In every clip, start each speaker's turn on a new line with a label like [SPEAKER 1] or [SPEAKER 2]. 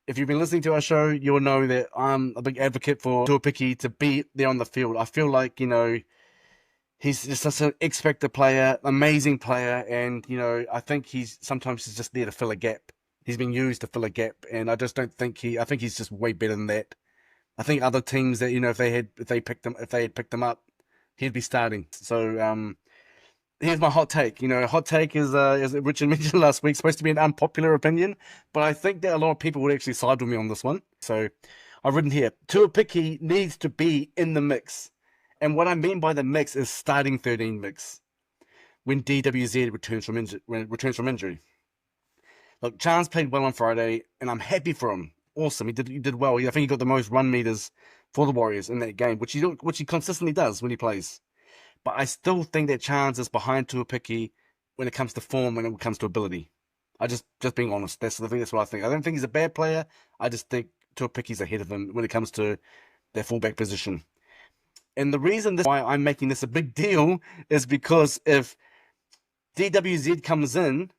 [SPEAKER 1] If you've been listening to our show, you'll know that I'm a big advocate for Tuapiki to be there on the field. I feel like, he's just such an X-factor player, amazing player, and, I think he's just there to fill a gap. He's been used to fill a gap, and I just don't think I think he's just way better than that. I think other teams that, if they had picked him up, he'd be starting. So, here's my hot take. Hot take is, as Richard mentioned last week, supposed to be an unpopular opinion, but I think that a lot of people would actually side with me on this one. So I've written here, Tuapiki needs to be in the mix. And what I mean by the mix is starting 13 mix when DWZ returns from injury. Look, Chance played well on Friday, and I'm happy for him. Awesome, he did well. I think he got the most run meters for the Warriors in that game, which he consistently does when he plays. But I still think that Chance is behind Tuapiki when it comes to form, when it comes to ability. I just being honest, that's what I think. I don't think he's a bad player. I just think Tuapiki's ahead of him when it comes to their fullback position. And the reason why I'm making this a big deal is because if DWZ comes in,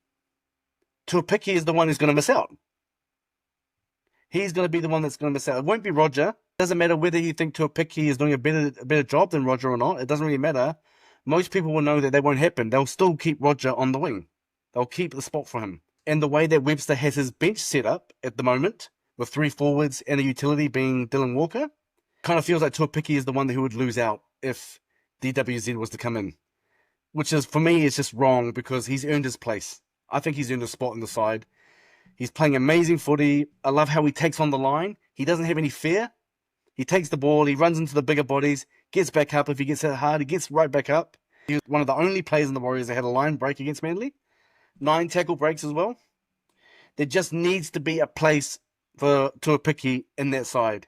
[SPEAKER 1] Tuapiki is the one who's going to miss out. He's going to be the one that's going to miss out. It won't be Roger. It doesn't matter whether you think Tuapiki is doing a better job than Roger or not. It doesn't really matter. Most people will know that won't happen. They'll still keep Roger on the wing. They'll keep the spot for him. And the way that Webster has his bench set up at the moment, with 3 forwards and a utility being Dallin Walker, kind of feels like Tuapiki is the one who would lose out if DWZ was to come in. Which is, for me, is just wrong because he's earned his place. I think he's earned a spot on the side. He's playing amazing footy. I love how he takes on the line. He doesn't have any fear. He takes the ball, he runs into the bigger bodies, gets back up. If he gets hit hard, he gets right back up. He was one of the only players in the Warriors that had a line break against Manly. 9 tackle breaks as well. There just needs to be a place for Tuapiki in that side.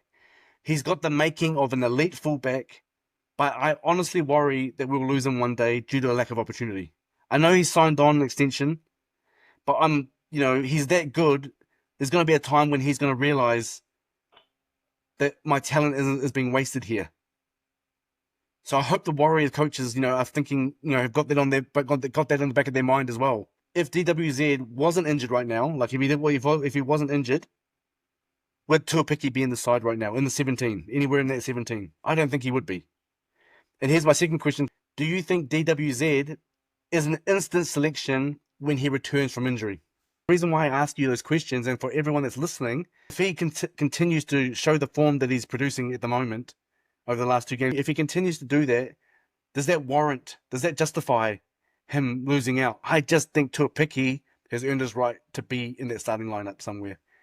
[SPEAKER 1] He's got the making of an elite fullback, but I honestly worry that we'll lose him one day due to a lack of opportunity. I know he's signed on an extension, but he's that good. There's going to be a time when he's going to realize that my talent is being wasted here. So I hope the Warriors coaches, are thinking, have got that on got that in the back of their mind as well. If DWZ wasn't injured right now, like if he wasn't injured, would Tuapiki be in the side right now, in the 17, anywhere in that 17? I don't think he would be. And here's my second question. Do you think DWZ is an instant selection when he returns from injury? The reason why I ask you those questions, and for everyone that's listening, if he continues to show the form that he's producing at the moment over the last 2 games, if he continues to do that, does that justify him losing out? I just think Tuapiki has earned his right to be in that starting lineup somewhere.